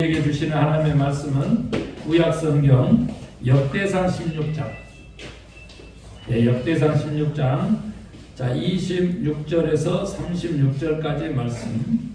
우리에게 주시는 하나님의 말씀은 구약성경 역대상 16장. 역대상 16장 26절에서 36절까지 말씀.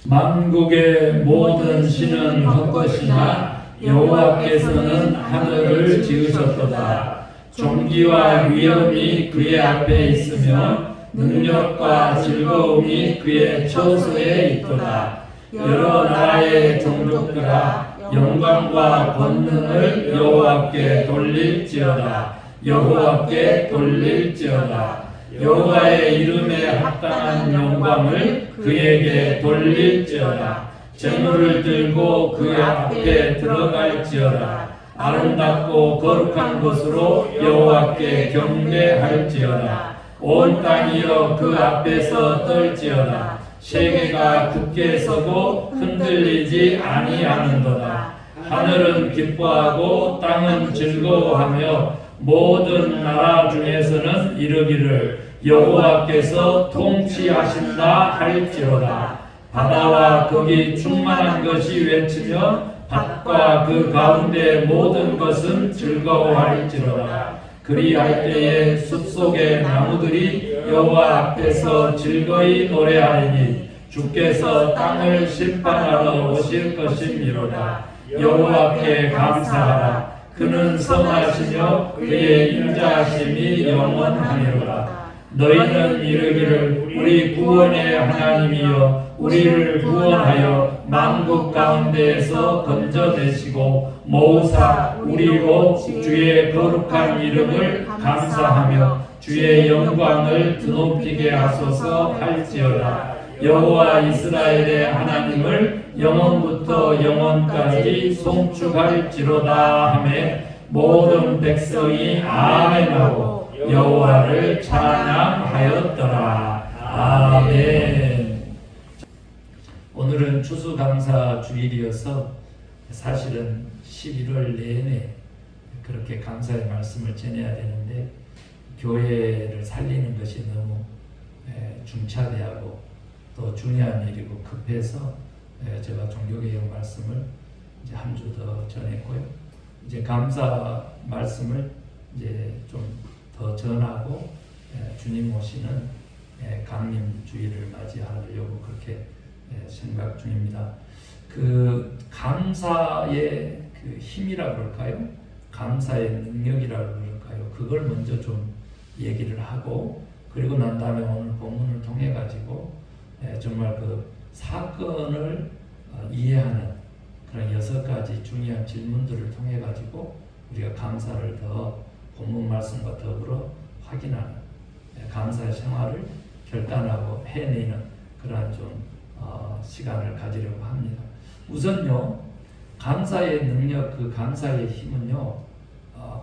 만국의 모든 신은 헛것이나 여호와께서는 하늘을 지으셨도다. 존귀와 위엄이 그의 앞에 있으며 능력과 즐거움이 그의 처소에 있도다. 여러 나라의 종족들아 영광과 권능을 여호와께 돌릴지어다. 여호와께 돌릴지어다. 여호와의 이름에 합당한 영광을 그에게 돌릴지어다. 재물을 들고 그 앞에 들어갈지어다. 아름답고 거룩한 것으로 여호와께 경배할지어다. 온 땅이여 그 앞에서 떨지어다. 세계가 굳게 서고 흔들리지 아니하는도다. 하늘은 기뻐하고 땅은 즐거워하며 모든 나라 중에서는 이르기를 여호와께서 통치하신다 할지로다. 바다와 거기 충만한 것이 외치며 밭과 그 가운데 모든 것은 즐거워할지로다. 그리할 때에 숲속의 나무들이 여호와 앞에서 즐거이 노래하리니 주께서 땅을 심판하러 오실 것이미로다. 여호와께 감사하라. 그는 선하시며 그의 인자하심이 영원하니로다. 너희는 이르기를 우리 구원의 하나님이여 우리를 구원하여 만국 가운데에서 건져내시고 모으사 우리로 주의 거룩한 이름을 감사하며 주의 영광을 드높이게 하소서 할지어다. 여호와 이스라엘의 하나님을 영원부터 영원까지 송축할지로다 하며 모든 백성이 아멘하고 여호와를 찬양하였더라. 아멘. 오늘은 추수감사 주일이어서 사실은 11월 내내 그렇게 감사의 말씀을 전해야 되는데 교회를 살리는 것이 너무 중차대하고 또 중요한 일이고 급해서 제가 종교개혁 말씀을 이제 한 주 더 전했고요. 이제 감사 말씀을 이제 좀 더 전하고 주님 오시는 강림 주일을 맞이하려고 그렇게 생각 중입니다. 그 감사의 그 힘이라 그럴까요? 감사의 능력이라 그럴까요? 그걸 먼저 좀 얘기를 하고 그리고 난 다음에 오늘 본문을 통해 가지고 정말 그 사건을 이해하는 그런 6가지 중요한 질문들을 통해 가지고 우리가 감사를 더 본문 말씀과 더불어 확인하는 감사의 생활을 결단하고 해내는 그러한 좀 시간을 가지려고 합니다. 우선요, 감사의 능력, 그 감사의 힘은요,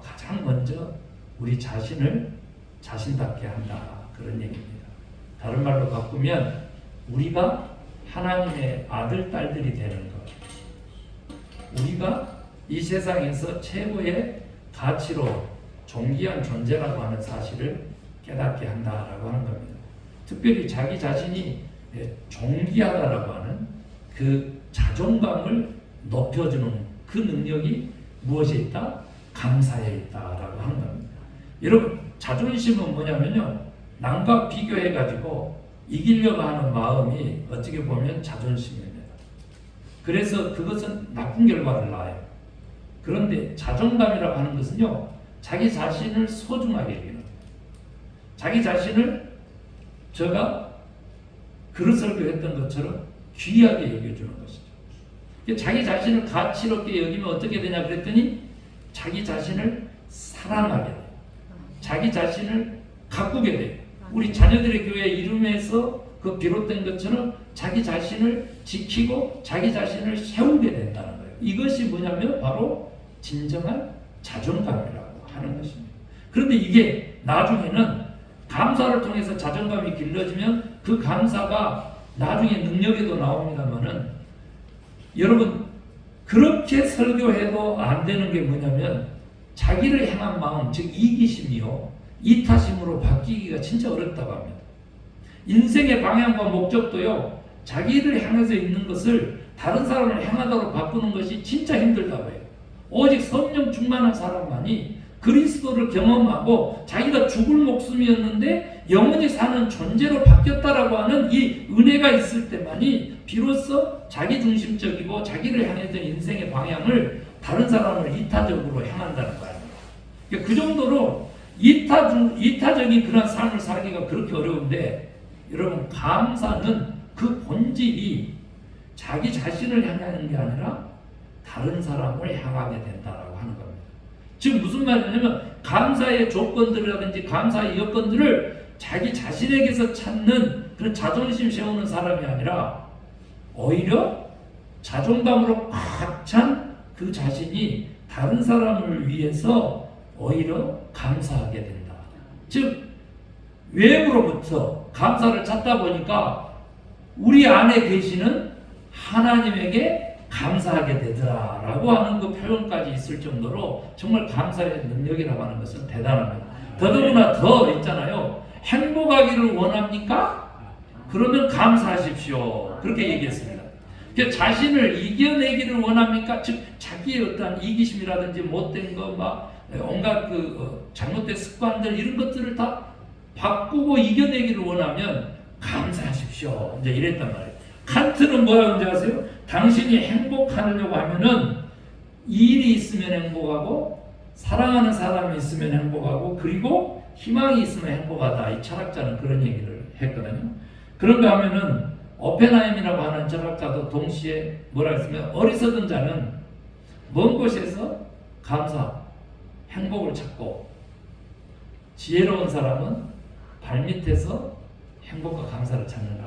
가장 먼저 우리 자신을 자신답게 한다. 그런 얘기입니다. 다른 말로 바꾸면 우리가 하나님의 아들, 딸들이 되는 것. 우리가 이 세상에서 최고의 가치로 존귀한 존재라고 하는 사실을 깨닫게 한다라고 하는 겁니다. 특별히 자기 자신이 존귀하다라고 하는 그 자존감을 높여주는 그 능력이 무엇에 있다? 감사에 있다라고 하는 겁니다. 여러분, 자존심은 뭐냐면요, 남과 비교해가지고 이기려고 하는 마음이 어떻게 보면 자존심입니다. 그래서 그것은 나쁜 결과를 낳아요. 그런데 자존감이라고 하는 것은요, 자기 자신을 소중하게 여기는 거예요. 자기 자신을 제가 그릇 설교했던 것처럼 귀하게 여겨주는 것이죠. 자기 자신을 가치롭게 여기면 어떻게 되냐 그랬더니 자기 자신을 사랑하게 돼요. 자기 자신을 가꾸게 돼요. 우리 자녀들의 교회 이름에서 그 비롯된 것처럼 자기 자신을 지키고 자기 자신을 세우게 된다는 거예요. 이것이 뭐냐면 바로 진정한 자존감이라고 하는 것입니다. 그런데 이게 나중에는 감사를 통해서 자존감이 길러지면 그 감사가 나중에 능력에도 나옵니다만은 여러분 그렇게 설교해도 안 되는 게 뭐냐면 자기를 향한 마음, 즉 이기심이요, 이타심으로 바뀌기가 진짜 어렵다고 합니다. 인생의 방향과 목적도요, 자기를 향해서 있는 것을 다른 사람을 행하도록 바꾸는 것이 진짜 힘들다고 해요. 오직 성령 충만한 사람만이 그리스도를 경험하고 자기가 죽을 목숨이었는데 영원히 사는 존재로 바뀌었다라고 하는 이 은혜가 있을 때만이 비로소 자기중심적이고 자기를 향했던 인생의 방향을 다른 사람을 이타적으로 향한다는 거예요. 그러니까 그 정도로 이타적인 그런 삶을 살기가 그렇게 어려운데, 여러분, 감사는 그 본질이 자기 자신을 향하는 게 아니라 다른 사람을 향하게 된다라고 하는 겁니다. 지금 무슨 말이냐면 감사의 조건들이라든지 감사의 여건들을 자기 자신에게서 찾는 그런 자존심 세우는 사람이 아니라 오히려 자존감으로 꽉 찬 그 자신이 다른 사람을 위해서 오히려 감사하게 된다. 즉 외부로부터 감사를 찾다 보니까 우리 안에 계시는 하나님에게 감사하게 되더라라고 하는 그 표현까지 있을 정도로 정말 감사의 능력이라고 하는 것은 대단합니다. 더더구나 더 있잖아요. 행복하기를 원합니까? 그러면 감사하십시오. 그렇게 얘기했습니다. 자신을 이겨내기를 원합니까? 즉 자기의 어떠한 이기심이라든지 못된 거, 막 온갖 잘못된 습관들 이런 것들을 다 바꾸고 이겨내기를 원하면 감사하십시오. 이제 이랬단 말이에요. 칸트는 뭐라고 하는지 아세요? 당신이 행복하려고 하면은 일이 있으면 행복하고 사랑하는 사람이 있으면 행복하고 그리고 희망이 있으면 행복하다. 이 철학자는 그런 얘기를 했거든요. 그런가 하면은 오펜하임이라고 하는 철학자도 동시에 뭐라 했으면 어리석은 자는 먼 곳에서 감사, 행복을 찾고 지혜로운 사람은 발밑에서 행복과 감사를 찾는다.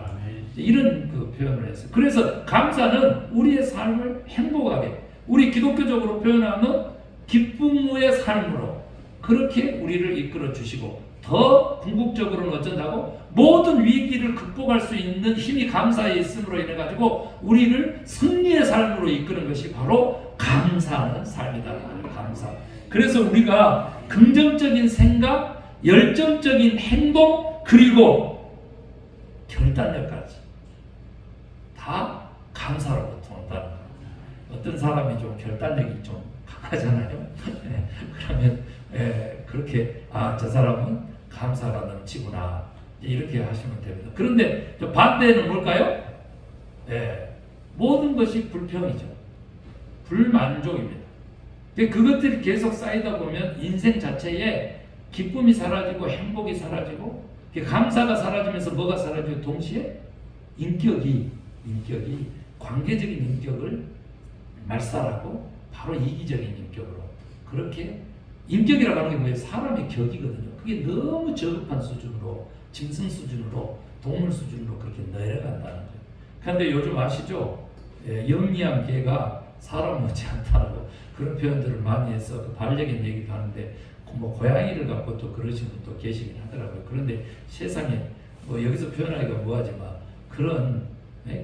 이런 그 표현을 했어요. 그래서 감사는 우리의 삶을 행복하게, 우리 기독교적으로 표현하면 기쁨 후의 삶으로 그렇게 우리를 이끌어 주시고, 더 궁극적으로는 어쩐다고? 모든 위기를 극복할 수 있는 힘이 감사에 있음으로 인해 가지고 우리를 승리의 삶으로 이끄는 것이 바로 감사하는 삶이다. 감사. 그래서 우리가 긍정적인 생각, 열정적인 행동, 그리고 결단력까지 다 감사로부터 온다는 거예요. 어떤 사람이 좀 결단력이 좀 강하잖아요. 그러면 그렇게 저 사람은 감사가 넘치구나 이렇게 하시면 됩니다. 그런데 반대는 뭘까요? 모든 것이 불평이죠. 불만족입니다. 그것들이 계속 쌓이다 보면 인생 자체에 기쁨이 사라지고 행복이 사라지고 감사가 사라지면서 뭐가 사라지고 동시에 인격이 관계적인 인격을 말살하고 바로 이기적인 인격으로, 그렇게 인격이라고 하는 게 뭐예요? 사람의 격이거든요. 그게 너무 저급한 수준으로, 짐승 수준으로, 동물 수준으로 그렇게 내려간다는 거예요. 그런데 요즘 아시죠? 영리한 개가 사람 못지 않다라고 그런 표현들을 많이 해서 반려견 얘기도 하는데, 뭐 고양이를 갖고 또 그러신 분도 계시긴 하더라고요. 그런데 세상에 뭐 여기서 표현하기가 뭐하지만 그런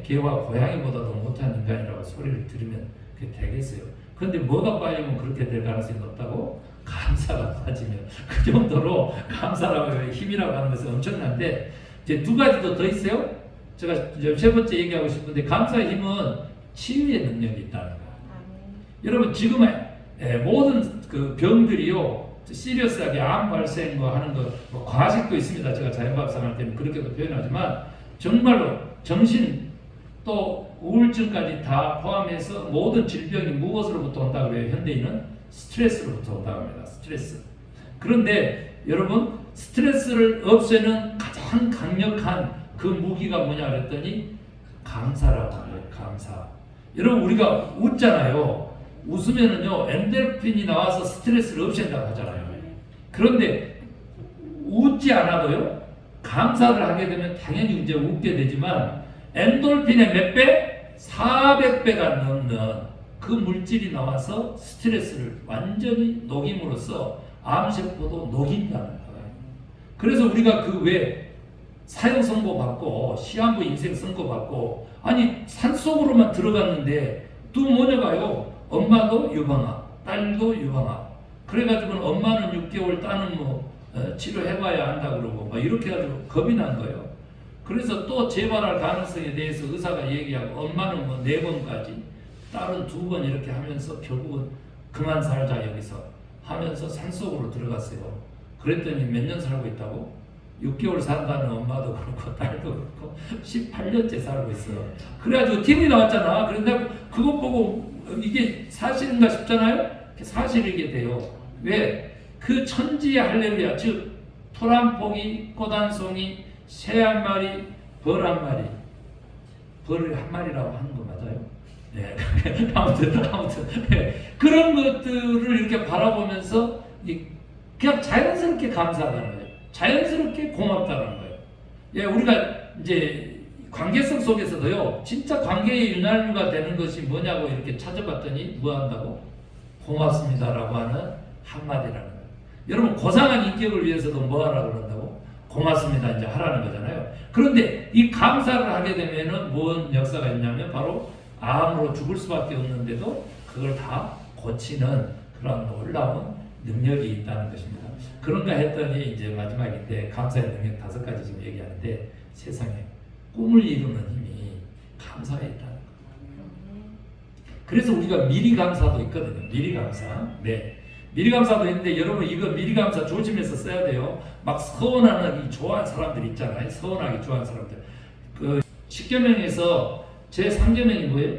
개와 고양이보다도 못한 인간이라고 소리를 들으면 그게 되겠어요. 그런데 뭐가 빠지면 그렇게 될 가능성이 높다고? 감사가 빠지면. 그 정도로 감사라고 힘이라고 하는 것은 엄청난데, 이제 두 가지 더 있어요. 제가 세 번째 얘기하고 싶은데, 감사의 힘은 치유의 능력이 있다는 거예요. 여러분 지금 모든 그 병들이요, 시리어스하게 암 발생 하는 거, 뭐 과식도 있습니다. 제가 자연밥상 할 때는 그렇게도 표현하지만 정말로 정신 또 우울증까지 다 포함해서 모든 질병이 무엇으로부터 온다고 그래요? 현대인은 스트레스로부터 온다고 합니다. 스트레스. 그런데 여러분, 스트레스를 없애는 가장 강력한 그 무기가 뭐냐 그랬더니 감사라고 해요. 감사. 여러분, 우리가 웃잖아요. 웃으면은요 엔돌핀이 나와서 스트레스를 없앤다고 하잖아요. 그런데 웃지 않아도요 감사를 하게 되면 당연히 이제 웃게 되지만 엔돌핀의 몇 배? 400배가 넘는 그 물질이 나와서 스트레스를 완전히 녹임으로써 암세포도 녹인다는 거예요. 그래서 우리가 그 왜 사형 선고 받고 시한부 인생 선고 받고 아니 산속으로만 들어갔는데 또 뭐냐가요? 엄마도 유방암, 딸도 유방암. 그래가지고 엄마는 6개월, 딸은 뭐 치료해봐야 한다 그러고 막 이렇게 해가지고 겁이 난 거예요. 그래서 또 재발할 가능성에 대해서 의사가 얘기하고 엄마는 뭐 4번까지 딸은 2번 이렇게 하면서 결국은 그만 살자 여기서 하면서 산속으로 들어갔어요. 그랬더니 몇 년 살고 있다고? 6개월 산다는 엄마도 그렇고 딸도 그렇고 18년째 살고 있어. 그래가지고 TV에 나왔잖아. 그런데 그것 보고 이게 사실인가 싶잖아요. 사실이게 돼요. 왜? 그 천지의 할렐루야, 즉 풀 한 포기, 꽃 한 송이, 새 한 마리, 벌 한 마리. 벌을 한 마리라고 하는 거 맞아요? 네. 아무튼 네. 그런 것들을 이렇게 바라보면서 그냥 자연스럽게 감사하는 거예요. 자연스럽게 고맙다는 거예요. 예, 우리가 이제 관계성 속에서도요, 진짜 관계의 윤활유가 되는 것이 뭐냐고 이렇게 찾아봤더니 뭐 한다고? 고맙습니다라고 하는 한마디라는 거예요. 여러분, 고상한 인격을 위해서도 뭐 하라고 그런다고? 고맙습니다 이제 하라는 거잖아요. 그런데 이 감사를 하게 되면은 뭔 역사가 있냐면 바로 암으로 죽을 수밖에 없는데도 그걸 다 고치는 그런 놀라운 능력이 있다는 것입니다. 그런가 했더니 이제 마지막인데 감사의 능력 5가지 지금 얘기하는데 세상에 꿈을 이루는 힘이 감사에 있다는 거예요. 그래서 우리가 미리 감사도 있거든요. 미리 감사. 네. 미리 감사도 있는데 여러분 이거 미리 감사 조심해서 써야 돼요. 막 서운하기 좋아하는 사람들 있잖아요. 서운하기 좋아하는 사람들. 그 10계명에서 제 3계명이 뭐예요?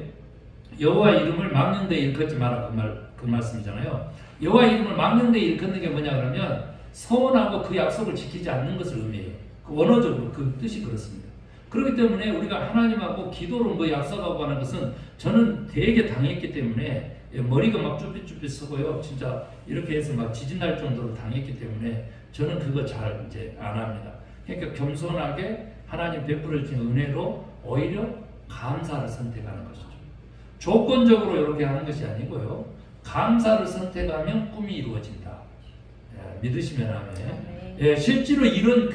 여호와 이름을 막는 데 일컫지 마라 그 말씀이잖아요. 여호와 이름을 막는 데 일컫는 게 뭐냐 그러면 서운하고 그 약속을 지키지 않는 것을 의미해요. 그 원어적으로 그 뜻이 그렇습니다. 그렇기 때문에 우리가 하나님하고 기도로 뭐 약속하고 하는 것은 저는 되게 당했기 때문에 머리가 막 쭈삣쭈삣 서고요. 진짜 이렇게 해서 막 지진 날 정도로 당했기 때문에 저는 그거 잘 이제 안 합니다. 그러니까 겸손하게 하나님 베풀어 주신 은혜로 오히려 감사를 선택하는 것이죠. 조건적으로 이렇게 하는 것이 아니고요. 감사를 선택하면 꿈이 이루어진다. 예, 믿으시면 하면. 예, 실제로 이런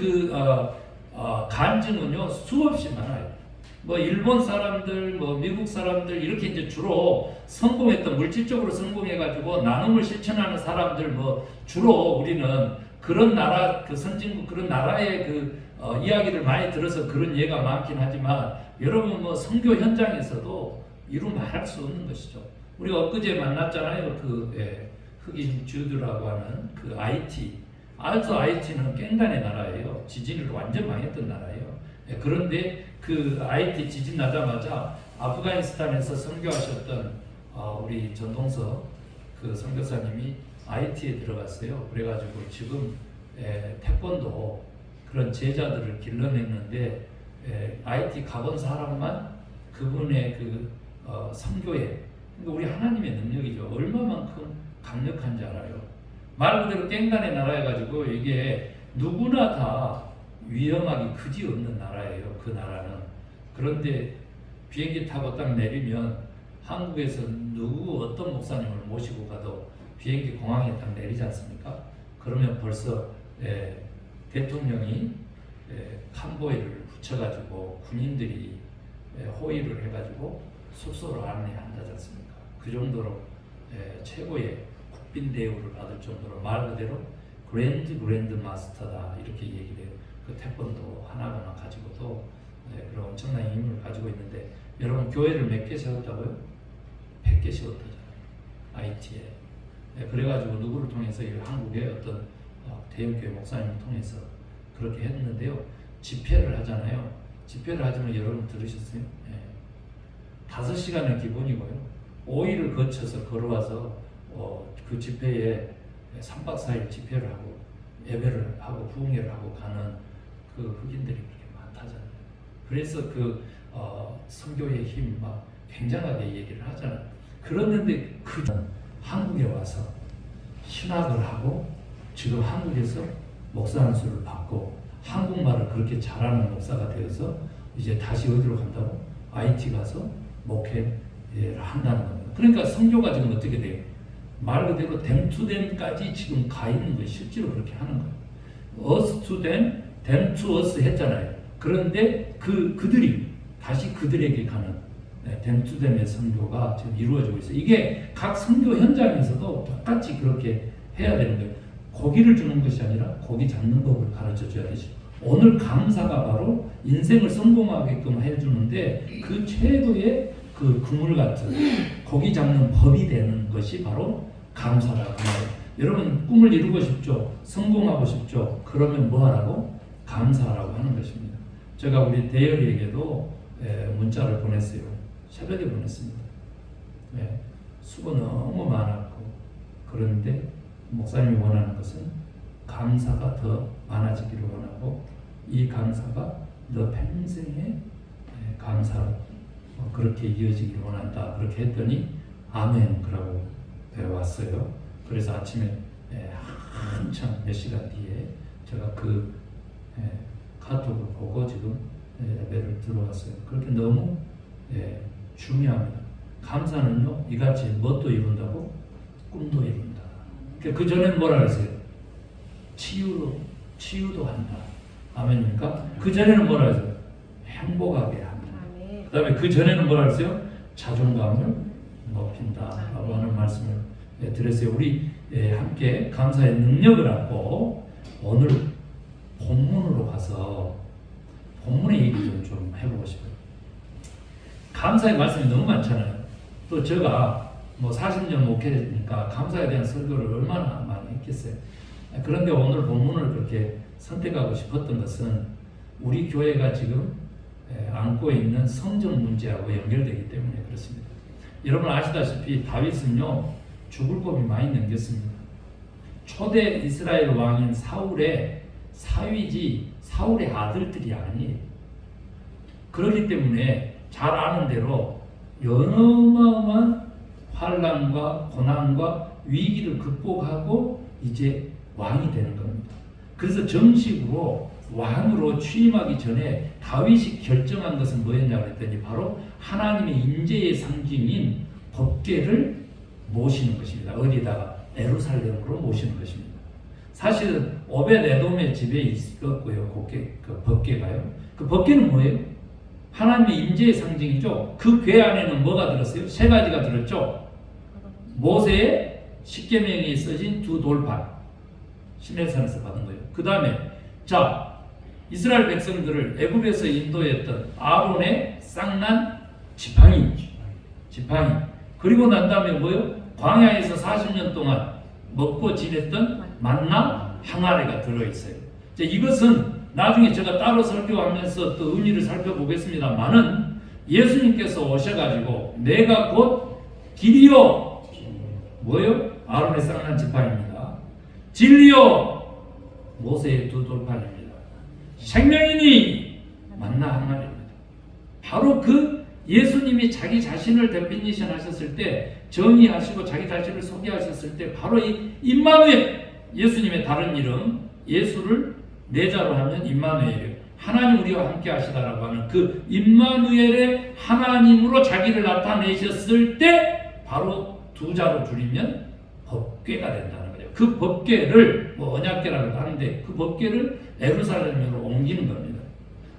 간증은요 수없이 많아요. 뭐 일본 사람들, 뭐 미국 사람들 이렇게 이제 주로 성공했던 물질적으로 성공해가지고 나눔을 실천하는 사람들 뭐 주로 우리는 그런 나라 그 선진국 그런 나라의 이야기를 많이 들어서 그런 예가 많긴 하지만 여러분 뭐 선교 현장에서도 이루 말할 수 없는 것이죠. 우리가 엊그제 만났잖아요. 흑인 주들하고 하는 그 IT. 아주 IT는 깽단의 나라예요. 지진으로 완전 망했던 나라예요. 그런데 그 IT 지진 나자마자 아프가니스탄에서 선교하셨던 우리 전동석 그 선교사님이 IT에 들어갔어요. 그래가지고 지금 태권도 그런 제자들을 길러냈는데 IT 가본 사람만 그분의 선교에 그러니까 우리 하나님의 능력이죠. 얼마만큼 강력한지 알아요. 말 그대로 깽단의 나라여가지고 이게 누구나 다 위험하기 그지없는 나라예요. 그 나라는. 그런데 비행기 타고 딱 내리면 한국에서 누구 어떤 목사님을 모시고 가도 비행기 공항에 딱 내리지 않습니까? 그러면 벌써 대통령이 칸보이를 붙여가지고 군인들이 호의를 해가지고 숙소로 안내한다지 않습니까? 그 정도로 최고의 국빈 대우를 받을 정도로 말 그대로 그랜드 마스터다 이렇게 얘기를 해요. 그 태권도 하나하나 가지고도 그런 엄청난 힘을 가지고 있는데 여러분 교회를 몇 개 세웠다고요? 100개 세웠다잖아요. IT에. 그래가지고 누구를 통해서 한국의 어떤 대형교회 목사님을 통해서 그렇게 했는데요. 집회를 하잖아요. 집회를 하지만 여러분 들으셨어요? 5시간은 기본이고요. 5일을 거쳐서 걸어와서 그 집회에 3박 4일 집회를 하고 예배를 하고 부흥회를 하고 가는 그 흑인들이 그렇게 많다잖아요. 그래서 선교의 힘 막 굉장하게 얘기를 하잖아요. 그러는데 한국에 와서 신학을 하고 지금 한국에서 목사 안수를 받고 한국말을 그렇게 잘하는 목사가 되어서 이제 다시 어디로 간다고? IT 가서 목회를 한다는 겁니다. 그러니까 선교가 지금 어떻게 돼요? 말 그대로 them to them까지 지금 가 있는 거예요. 실제로 그렇게 하는 거예요. us to them, them to us 했잖아요. 그런데 그들이 다시 그들에게 가는 them to them의 선교가 지금 이루어지고 있어요. 이게 각 선교 현장에서도 똑같이 그렇게 해야 되는 거예요. 고기를 주는 것이 아니라 고기 잡는 법을 가르쳐 줘야 되죠. 오늘 감사가 바로 인생을 성공하게끔 해주는데 그 최고의 그 그물 같은 고기 잡는 법이 되는 것이 바로 감사라고 해요. 여러분 꿈을 이루고 싶죠? 성공하고 싶죠? 그러면 뭐 하라고? 감사하라고 하는 것입니다. 제가 우리 대열이에게도 문자를 보냈어요. 새벽에 보냈습니다. 수고 너무 많았고 그런데 목사님이 원하는 것은 감사가 더 많아지기를 원하고 이 감사가 너 평생의 감사로 그렇게 이어지기를 원한다. 그렇게 했더니 아멘 그러고 왔어요. 그래서 아침에 한참 몇 시간 뒤에 제가 그 카톡을 보고 지금 예배를 들어왔어요. 그렇게 너무 중요합니다. 감사는요 이같이 뭣도 이룬다고? 꿈도 이룬다. 그 전에는 뭐라 그랬어요? 치유도 한다. 아멘입니까? 그 전에는 뭐라 그랬어요? 행복하게 한다. 그 다음에 그 전에는 뭐라 그랬어요? 자존감을 높인다 라고 하는 말씀을 드렸어요. 우리 함께 감사의 능력을 갖고 오늘 본문으로 가서 본문의 얘기 좀 해보고 싶어요. 감사의 말씀이 너무 많잖아요. 또 제가 뭐 40년 목회니까 감사에 대한 설교를 얼마나 많이 했겠어요. 그런데 오늘 본문을 그렇게 선택하고 싶었던 것은 우리 교회가 지금 안고 있는 성전 문제하고 연결되기 때문에 그렇습니다. 여러분 아시다시피 다윗은요 죽을 법이 많이 넘겼습니다. 초대 이스라엘 왕인 사울의 사위지 사울의 아들들이 아니에요. 그렇기 때문에 잘 아는 대로 어마어마한 환난과 고난과 위기를 극복하고 이제 왕이 되는 겁니다. 그래서 정식으로 왕으로 취임하기 전에 다윗이 결정한 것은 뭐였냐고 했더니 바로 하나님의 임재의 상징인 법궤를 모시는 것입니다. 어디다가? 예루살렘으로 모시는 것입니다. 사실은 오벳에돔의 집에 있었고요. 그 법궤가요. 그 법궤는 뭐예요? 하나님의 임재의 상징이죠. 그 궤 안에는 뭐가 들었어요? 세 가지가 들었죠. 모세의 십계명이 써진 두 돌판, 시내산에서 받은 거예요. 그 다음에 이스라엘 백성들을 애굽에서 인도했던 아론의 쌍난 지팡이. 그리고 난 다음에 뭐요? 광야에서 40년 동안 먹고 지냈던 만나 항아리가 들어있어요. 이것은 나중에 제가 따로 설교하면서 또 의미를 살펴보겠습니다만은 예수님께서 오셔가지고 내가 곧 길이요 뭐요? 아론의 쌍난 지팡이입니다. 진리요 모세의 두 돌판입니다. 생명이니 만나 항아리입니다. 바로 그 예수님이 자기 자신을 데피니션 하셨을 때 정의하시고 자기 자신을 소개하셨을 때 바로 이 임마누엘 예수님의 다른 이름 예수를 내자로 하면 임마누엘이에요. 하나님 우리와 함께 하시다라고 하는 그 임마누엘의 하나님으로 자기를 나타내셨을 때 바로 두 자로 줄이면 법궤가 된다는 거죠. 그 법궤를 언약궤라고 하는데 그 법궤를 예루살렘으로 옮기는 겁니다.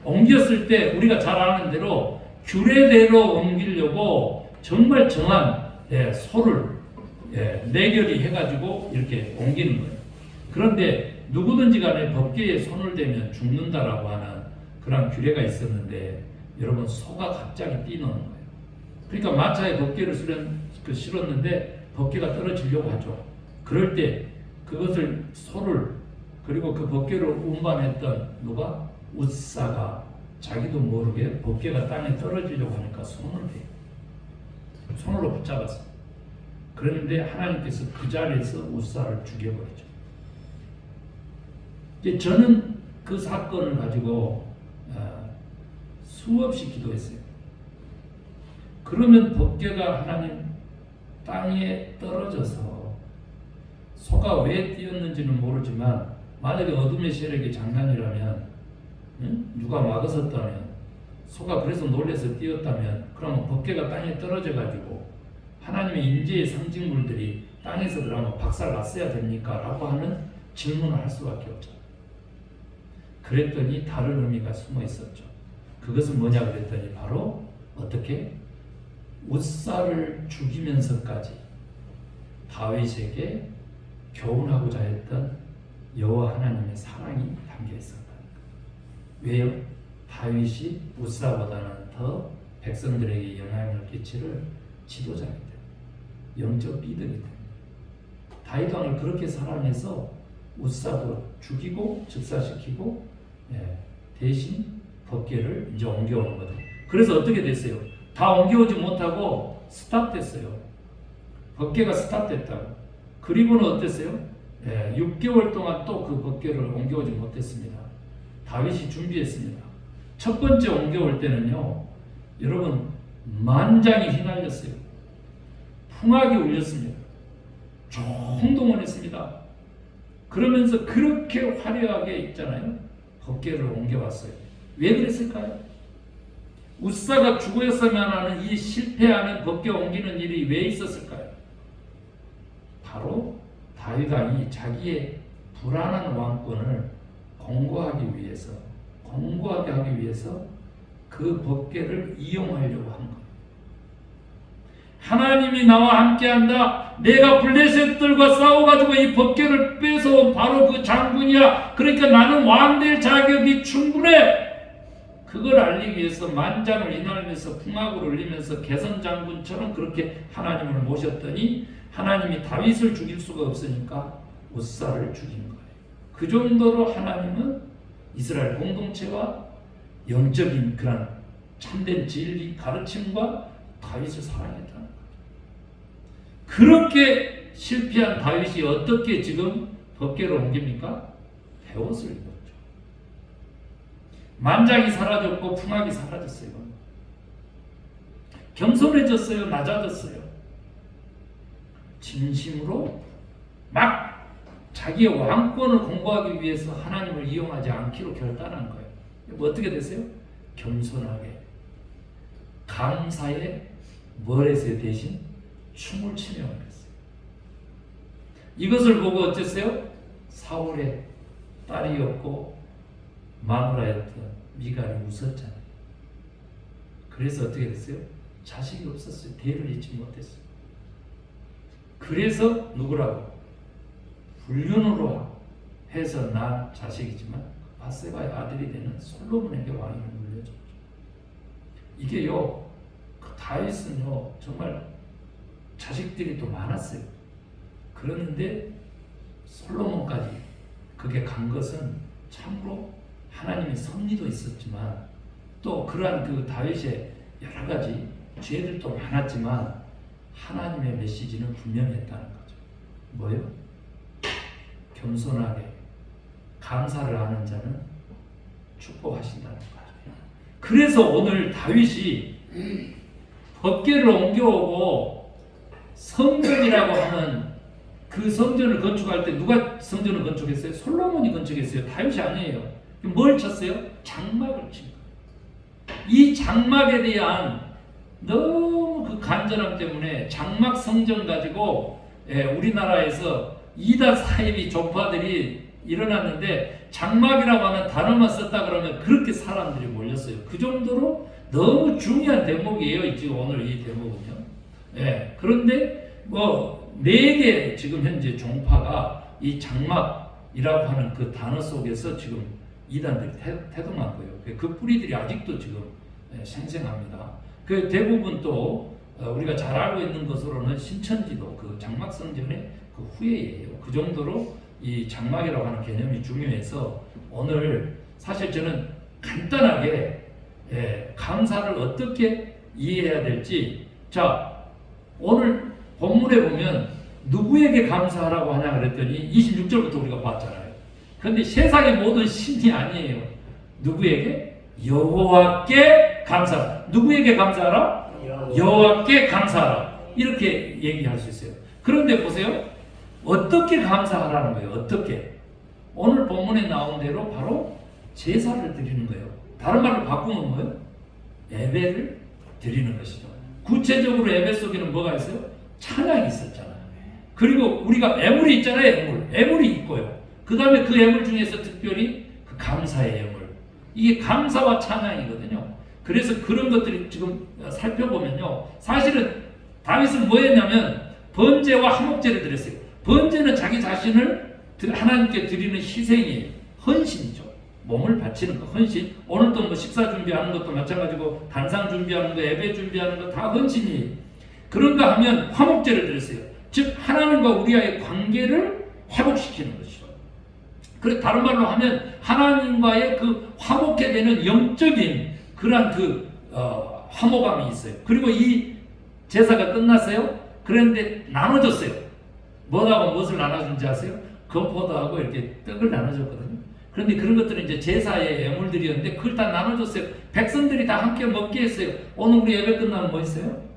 옮겼을 때 우리가 잘 아는 대로 규례대로 옮기려고 정말 정한 소를 내결이 해가지고 이렇게 옮기는 거예요. 그런데 누구든지 간에 법궤에 손을 대면 죽는다라고 하는 그런 규례가 있었는데 여러분 소가 갑자기 뛰노는 거예요. 그러니까 마차에 법궤를 실었는데 법궤가 떨어지려고 하죠. 그럴 때 그것을 소를 그리고 그 법궤를 운반했던 누가? 웃사가 자기도 모르게 법궤가 땅에 떨어지려고 하니까 손을 대요. 손으로 붙잡았어요. 그런데 하나님께서 그 자리에서 웃사를 죽여버리죠. 저는 그 사건을 가지고 수없이 기도했어요. 그러면 법궤가 하나님 땅에 떨어져서 소가 왜 뛰었는지는 모르지만 만약에 어둠의 세력이 장난이라면 누가 막았었다면 소가 그래서 놀라서 뛰었다면 그러면 법궤가 땅에 떨어져 가지고 하나님의 임재의 상징물들이 땅에서 그러면 박살 났어야 됩니까? 라고 하는 질문을 할 수밖에 없죠. 그랬더니 다른 의미가 숨어 있었죠. 그것은 뭐냐 그랬더니 바로 어떻게? 웃사를 죽이면서까지 다윗에게 교훈하고자 했던 여호와 하나님의 사랑이 담겨 있었다. 왜요? 다윗이 우사보다는 더 백성들에게 영향을 끼치를 지도자이기 때문에, 영적 리더이기 때문에. 다윗 왕을 그렇게 사랑해서 우사도 죽이고 즉사시키고, 대신 법궤를 이제 옮겨오는 거죠. 그래서 어떻게 됐어요? 다 옮겨오지 못하고 스탑됐어요. 법궤가 스탑됐다고. 그리고는 어땠어요? 6개월 동안 또 그 법궤를 옮겨오지 못했습니다. 다윗이 준비했습니다. 첫 번째 옮겨올 때는요, 여러분, 만장이 휘날렸어요. 풍악이 울렸습니다. 총동원했습니다. 그러면서 그렇게 화려하게 있잖아요. 법궤를 옮겨왔어요. 왜 그랬을까요? 우사가 죽어야만 하는 이 실패하는 법궤 옮기는 일이 왜 있었을까요? 바로 다윗 왕이 자기의 불안한 왕권을 공고하게 하기 위해서 그 법궤를 이용하려고 한 거예요. 하나님이 나와 함께한다. 내가 블레셋들과 싸워가지고 이 법궤를 뺏어온 바로 그 장군이야. 그러니까 나는 왕 될 자격이 충분해. 그걸 알리기 위해서 만장을 휘날리면서 풍악을 울리면서 개선 장군처럼 그렇게 하나님을 모셨더니 하나님이 다윗을 죽일 수가 없으니까 우사를 죽인 거예요. 그 정도로 하나님은 이스라엘 공동체와 영적인 그런 참된 진리 가르침과 다윗을 사랑했다는 거예요. 그렇게 실패한 다윗이 어떻게 지금 법궤를 옮깁니까? 베옷을 입었죠. 만장이 사라졌고 풍악이 사라졌어요. 겸손해졌어요. 낮아졌어요. 진심으로 막 자기의 왕권을 공고하기 위해서 하나님을 이용하지 않기로 결단한 거예요. 뭐 어떻게 됐어요? 겸손하게 감사의 머릿에 대신 춤을 추며 그랬어요. 이것을 보고 어땠어요? 사울의 딸이었고 마누라였던 미갈이 웃었잖아요. 그래서 어떻게 됐어요? 자식이 없었어요. 대를 잇지 못했어요. 그래서 누구라고? 불륜으로 해서 난 자식이지만 바세바의 아들이 되는 솔로몬에게 왕위를 물려줬죠. 이게요, 그 다윗은요 정말 자식들이 또 많았어요. 그랬는데 솔로몬까지 그게 간 것은 참으로 하나님의 섭리도 있었지만 또 그러한 그 다윗의 여러 가지 죄들도 많았지만 하나님의 메시지는 분명했다는 거죠. 뭐요? 겸손하게 감사를 하는 자는 축복하신다는 거죠. 그래서 오늘 다윗이 법궤를 옮겨오고 성전이라고 하는 그 성전을 건축할 때 누가 성전을 건축했어요? 솔로몬이 건축했어요. 다윗이 아니에요. 뭘 쳤어요? 장막을 친 거예요. 이 장막에 대한 너무 그 간절함 때문에 장막 성전 가지고 우리나라에서 이단 사이비 종파들이 일어났는데 장막이라고 하는 단어만 썼다 그러면 그렇게 사람들이 몰렸어요. 그 정도로 너무 중요한 대목이에요. 지금 오늘 이 대목은요. 그런데 뭐 4개 지금 현재 종파가 이 장막이라고 하는 그 단어 속에서 지금 이단들이 태동한 거예요. 그 뿌리들이 아직도 지금 생생합니다. 그 대부분 또 우리가 잘 알고 있는 것으로는 신천지도 그 장막 성전의 그 후예예요. 그 정도로 이 장막이라고 하는 개념이 중요해서 오늘 사실 저는 간단하게 감사를 어떻게 이해해야 될지, 자 오늘 본문에 보면 누구에게 감사하라고 하냐 그랬더니 26절부터 우리가 봤잖아요. 그런데 세상의 모든 신이 아니에요. 누구에게? 여호와께 감사하라. 누구에게 감사하라? 여호와께 감사하라. 이렇게 얘기할 수 있어요. 그런데 보세요. 어떻게 감사하라는 거예요? 어떻게? 오늘 본문에 나온 대로 바로 제사를 드리는 거예요. 다른 말로 바꾸면 뭐예요? 예배를 드리는 것이죠. 구체적으로 예배 속에는 뭐가 있어요? 찬양이 있었잖아요. 그리고 우리가 예물이 있잖아요. 예물이 있고요. 그 다음에 그 예물 중에서 특별히 그 감사의 예물. 이게 감사와 찬양이거든요. 그래서 그런 것들이 지금 살펴보면요. 사실은 다윗은 뭐 했냐면 번제와 화목제를 드렸어요. 번제는 자기 자신을 하나님께 드리는 희생이에요. 헌신이죠. 몸을 바치는 거, 헌신. 오늘도 뭐 식사 준비하는 것도 마찬가지고 단상 준비하는 거, 예배 준비하는 거 다 헌신이. 그런가 하면 화목제를 드렸어요. 즉 하나님과 우리와의 관계를 회복시키는 것이죠. 그래 다른 말로 하면 하나님과의 그 화목해 되는 영적인 그러한 화목감이 있어요. 그리고 이 제사가 끝났어요. 그런데 나눠줬어요. 뭐하고 무엇을 나눠준지 아세요? 건포도하고 이렇게 떡을 나눠줬거든요. 그런데 그런 것들은 이제 제사의 예물들이었는데 그걸 다 나눠줬어요. 백성들이 다 함께 먹게 했어요. 오늘 우리 예배 끝나면 뭐 있어요?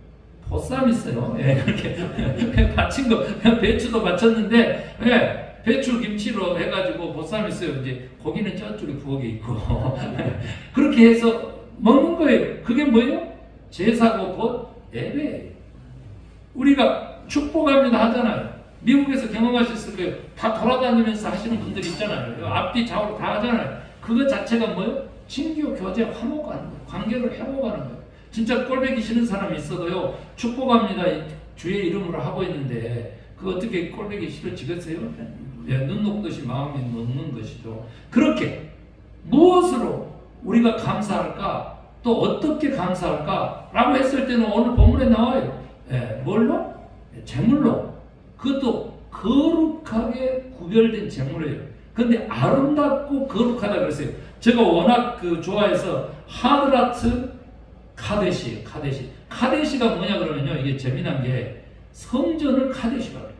보쌈 있어요. 예, 그렇게 바친 거, 배추도 바쳤는데, 예, 배추 김치로 해가지고 보쌈 있어요. 이제 고기는 저쪽에 부엌에 있고. 그렇게 해서 먹는 거예요. 그게 뭐예요? 제사고 곧 예배예요. 우리가 축복합니다 하잖아요. 미국에서 경험하셨을 거예요. 다 돌아다니면서 하시는 분들 있잖아요. 앞뒤 좌우로 다 하잖아요. 그거 자체가 뭐예요? 친교, 교제, 화목하는 거예요. 관계를 회복하는 거예요. 진짜 꼴보기 싫은 사람이 있어도요. 축복합니다. 주의 이름으로 하고 있는데 그 어떻게 꼴보기 싫어지겠어요? 예, 눈 녹듯이 마음이 녹는 것이죠. 그렇게 무엇으로 우리가 감사할까? 또 어떻게 감사할까? 라고 했을 때는 오늘 본문에 나와요. 예, 뭘로? 제물로. 그것도 거룩하게 구별된 제물이에요. 근데 아름답고 거룩하다 그랬어요. 제가 워낙 좋아해서 하드라트 카데시. 카데시가 뭐냐 그러면요. 이게 재미난 게 성전을 카데시라고 해요.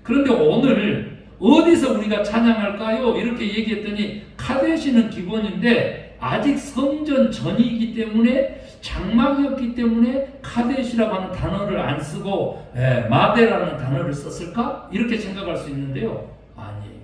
그런데 오늘 어디서 우리가 찬양할까요? 이렇게 얘기했더니 카데시는 기본인데 아직 성전 전이기 때문에 장막이었기 때문에 카데시라고 하는 단어를 안 쓰고 마데라는 단어를 썼을까? 이렇게 생각할 수 있는데요. 아니에요.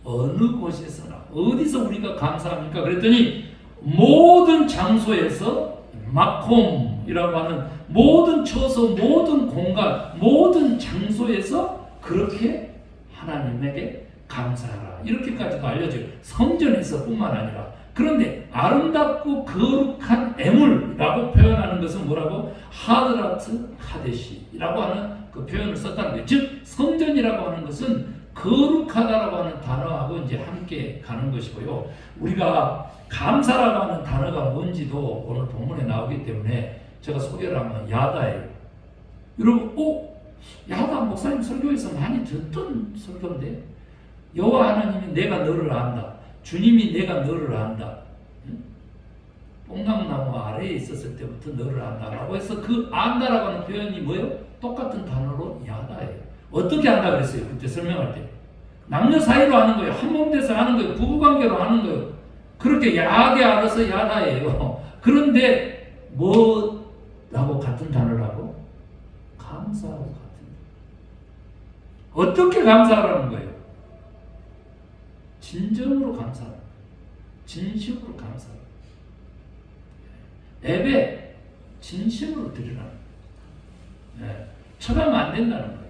어느 곳에서나 어디서 우리가 감사합니까? 그랬더니 모든 장소에서 마콤이라고 하는 모든 처소, 모든 공간, 모든 장소에서 그렇게 하나님에게 감사하라. 이렇게까지도 알려져요. 성전에서 뿐만 아니라. 그런데 아름답고 거룩한 애물이라고 표현하는 것은 뭐라고? 하드라트 카데시라고 하는 그 표현을 썼다는 거예요. 즉 성전이라고 하는 것은 거룩하다라고 하는 단어하고 이제 함께 가는 것이고요. 우리가 감사라고 하는 단어가 뭔지도 오늘 본문에 나오기 때문에 제가 소개를 하면 야다예요. 여러분, 야다 목사님 설교에서 많이 듣던 설교인데 여호와 하나님이 내가 너를 안다. 주님이 내가 너를 안다. 뽕나무 아래에 있었을 때부터 너를 안다라고 해서 그 안다라고 하는 표현이 뭐예요? 똑같은 단어로 야다예요. 어떻게 안다 그랬어요? 그때 설명할 때. 남녀 사이로 하는 거예요. 한 몸 돼서 하는 거예요. 부부관계로 하는 거예요. 그렇게 야하게 알아서 야다예요. 그런데 뭐라고 같은 단어라고? 감사하고 같은 단어. 어떻게 감사하라는 거예요? 진정으로 감사하라. 진심으로 감사하라. 예배 진심으로 드리라는 거예요. 쳐가면 안 된다는 거예요.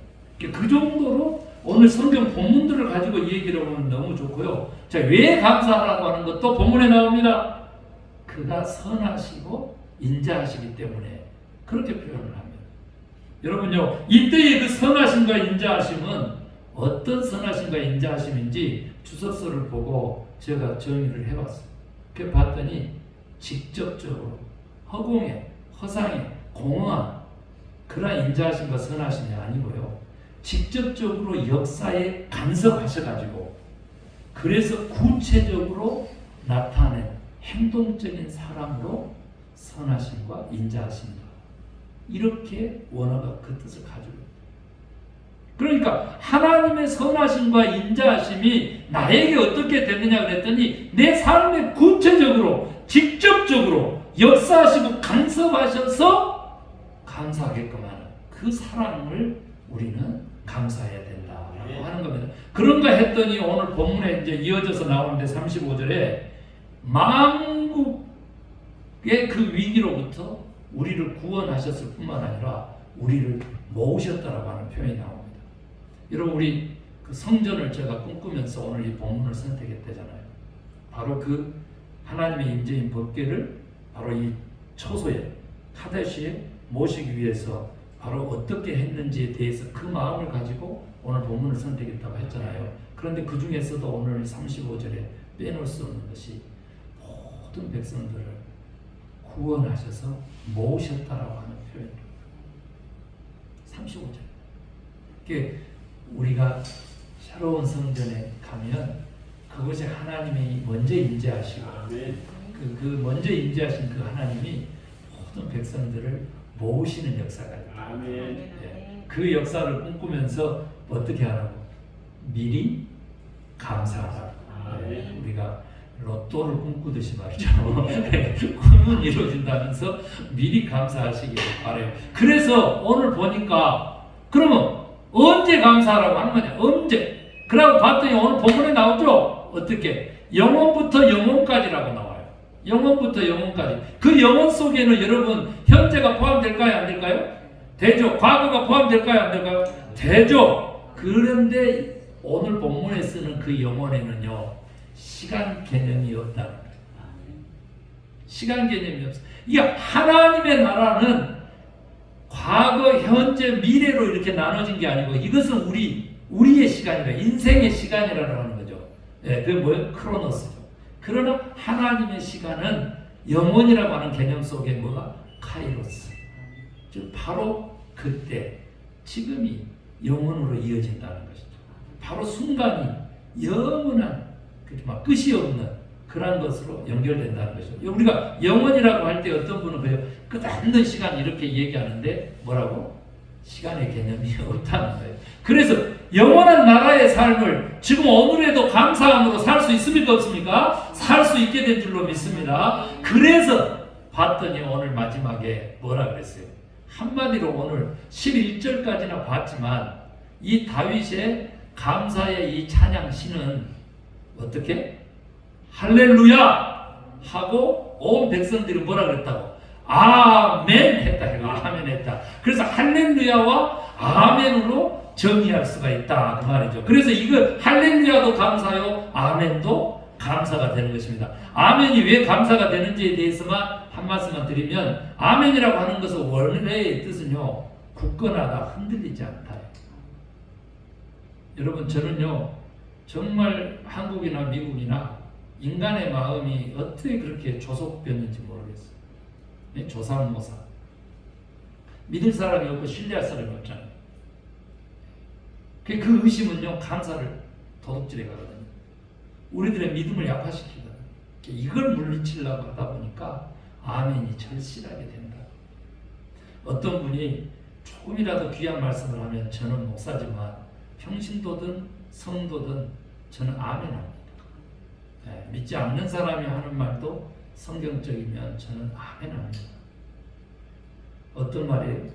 그 정도로 오늘 성경 본문들을 가지고 이 얘기를 하면 너무 좋고요. 자, 왜 감사하라고 하는 것도 본문에 나옵니다. 그가 선하시고 인자하시기 때문에 그렇게 표현을 합니다. 여러분요, 이때의 그 선하심과 인자하심은 어떤 선하심과 인자하심인지 주석서를 보고 제가 정의를 해봤어요. 그 봤더니 직접적으로 허공에, 허상에, 공허한 그런 인자하심과 선하심이 아니고요. 직접적으로 역사에 간섭하셔가지고 그래서 구체적으로 나타낸 행동적인 사람으로 선하심과 인자하심이다. 이렇게 원어가 그 뜻을 가지고 있다. 그러니까 하나님의 선하심과 인자하심이 나에게 어떻게 되느냐 그랬더니 내 삶에 구체적으로 직접적으로 역사하시고 간섭하셔서 감사하게끔 하는 그 사랑을 우리는 감사해야 된다라고 하는 겁니다. 그런가 했더니 오늘 본문에 이제 이어져서 나오는데 35절에 만국의 그 위기로부터 우리를 구원하셨을 뿐만 아니라 우리를 모으셨다라고 하는 표현이 나옵니다. 여러분, 우리 그 성전을 제가 꿈꾸면서 오늘 이 본문을 선택했대잖아요. 바로 그 하나님의 임재인 법궤를 바로 이 초소에 카데시에 모시기 위해서 바로 어떻게 했는지에 대해서 그 마음을 가지고 오늘 본문을 선택했다고 했잖아요. 그런데 그 중에서도 오늘 35절에 빼놓을 수 없는 것이 모든 백성들을 구원하셔서 모으셨다라고 하는 표현입니다. 35절. 그게 우리가 새로운 성전에 가면 그것이 하나님이 먼저 임재하시고 그 먼저 임재하신 그 하나님이 모든 백성들을 모으시는 역사가 있다. 예. 그 역사를 꿈꾸면서 어떻게 하라고? 미리 감사하라고. 예. 우리가 로또를 꿈꾸듯이 말이죠. 꿈은 이루어진다면서 미리 감사하시기를 바라요. 그래서 오늘 보니까 그러면 언제 감사하라고 하는 거냐? 언제? 그러고 봤더니 오늘 본문에 나오죠. 어떻게? 영원부터 영원까지라고 나와요. 영원부터 영원까지. 그 영원 속에는 여러분 현재가 포함될까요? 안 될까요? 되죠. 과거가 포함될까요? 안 될까요? 되죠. 그런데 오늘 본문에 쓰는 그 영원에는요, 시간 개념이 없다는 거예요. 시간 개념이 없어. 이게 하나님의 나라는 과거, 현재, 미래로 이렇게 나눠진 게 아니고 이것은 우리의 시간이라, 인생의 시간이라고 하는 거죠. 예, 그게 뭐예요? 크로노스죠. 그러나 하나님의 시간은 영원이라고 하는 개념 속에 뭐가? 카이로스. 즉 바로 그때, 지금이 영원으로 이어진다는 것이죠. 바로 순간이 영원한, 막 끝이 없는 그런 것으로 연결된다는 것이죠. 우리가 영원이라고 할 때 어떤 분은 그래요. 끝없는 시간 이렇게 얘기하는데 뭐라고? 시간의 개념이 없다는 거예요. 그래서 영원한 나라의 삶을 지금 오늘에도 감사함으로 살 수 있습니까? 없습니까? 살 수 있게 된 줄로 믿습니다. 그래서 봤더니 오늘 마지막에 뭐라 그랬어요? 한마디로 오늘 11절까지나 봤지만 이 다윗의 감사의 이 찬양 시는 어떻게? 할렐루야! 하고 온 백성들이 뭐라 그랬다고? 아멘 했다. 아멘 했다. 그래서 할렐루야와 아멘으로 정의할 수가 있다. 그 말이죠. 그래서 이거 할렐루야도 감사요, 아멘도 감사가 되는 것입니다. 아멘이 왜 감사가 되는지에 대해서만 한 말씀만 드리면, 아멘이라고 하는 것은 원래의 뜻은요, 굳건하다, 흔들리지 않다. 여러분, 저는요, 정말 한국이나 미국이나 인간의 마음이 어떻게 그렇게 조속변인지 모르겠어요. 조삼모사. 믿을 사람이 없고 신뢰할 사람이 없잖아요. 그 의심은요, 감사를 도둑질해 가거든요. 우리들의 믿음을 약화시키거든요. 이걸 물리치려고 하다 보니까 아멘이 절실하게 된다. 어떤 분이 조금이라도 귀한 말씀을 하면 저는 목사지만 평신도든 성도든 저는 아멘합니다. 네, 믿지 않는 사람이 하는 말도 성경적이면 저는 아멘합니다. 어떤 말이에요?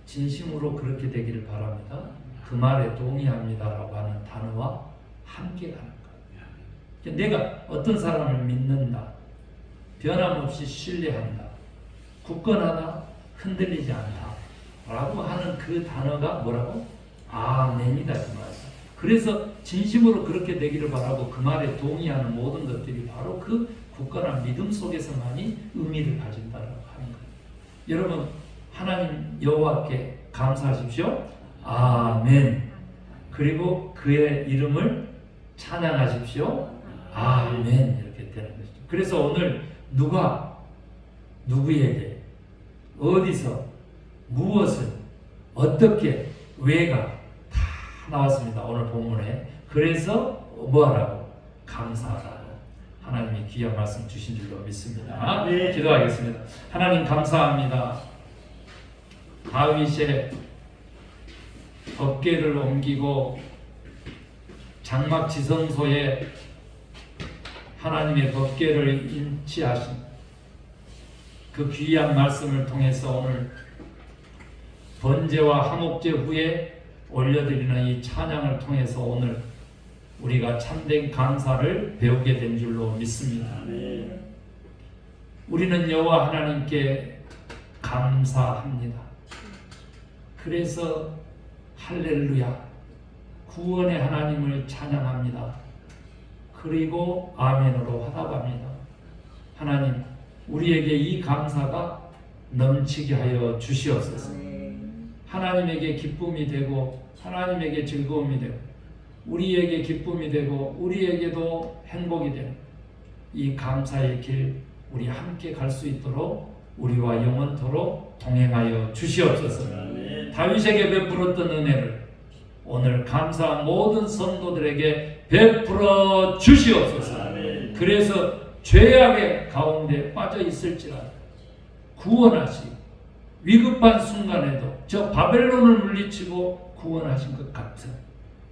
진심으로 그렇게 되기를 바랍니다. 그 말에 동의합니다라고 하는 단어와 함께 가는 거예요. 내가 어떤 사람을 믿는다, 변함없이 신뢰한다, 굳건하다, 흔들리지 않다 라고 하는 그 단어가 뭐라고? 아멘이다 그 말이다. 그래서 진심으로 그렇게 되기를 바라고 그 말에 동의하는 모든 것들이 바로 그 굳건한 믿음 속에서만이 의미를 가진다라고 하는 거예요. 여러분, 하나님 여호와께 감사하십시오. 아멘. 그리고 그의 이름을 찬양하십시오. 아멘. 이렇게 되는 것이죠. 그래서 오늘 누가 누구에게 어디서 무엇을 어떻게 왜가 다 나왔습니다. 오늘 본문에. 그래서 뭐하라고? 감사하라고 하나님이 귀한 말씀 주신 줄로 믿습니다. 네. 기도하겠습니다. 하나님 감사합니다. 다윗의 법궤를 옮기고 장막 지성소에 하나님의 법궤를 인치하신 그 귀한 말씀을 통해서 오늘 번제와 화목제 후에 올려드리는 이 찬양을 통해서 오늘 우리가 참된 감사를 배우게 된 줄로 믿습니다. 우리는 여호와 하나님께 감사합니다. 그래서 할렐루야, 구원의 하나님을 찬양합니다. 그리고 아멘으로 화답합니다. 하나님, 우리에게 이 감사가 넘치게 하여 주시옵소서. 하나님에게 기쁨이 되고 하나님에게 즐거움이 되고 우리에게 기쁨이 되고 우리에게도 행복이 되는 이 감사의 길 우리 함께 갈 수 있도록 우리와 영원토록 동행하여 주시옵소서. 다윗에게 베풀었던 은혜를 오늘 감사한 모든 성도들에게 베풀어 주시옵소서. 그래서 죄악의 가운데 빠져 있을지라도 구원하시고 위급한 순간에도 저 바벨론을 물리치고 구원하신 것 같은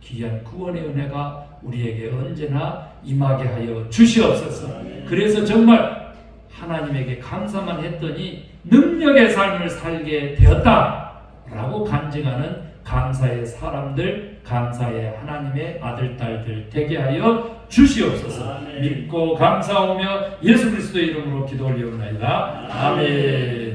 귀한 구원의 은혜가 우리에게 언제나 임하게 하여 주시옵소서. 그래서 정말 하나님에게 감사만 했더니 능력의 삶을 살게 되었다라고 간증하는 감사의 사람들, 감사의 하나님의 아들, 딸들 되게 하여 주시옵소서. 믿고 감사하며 예수 그리스도의 이름으로 기도 올리옵나이다. 아멘.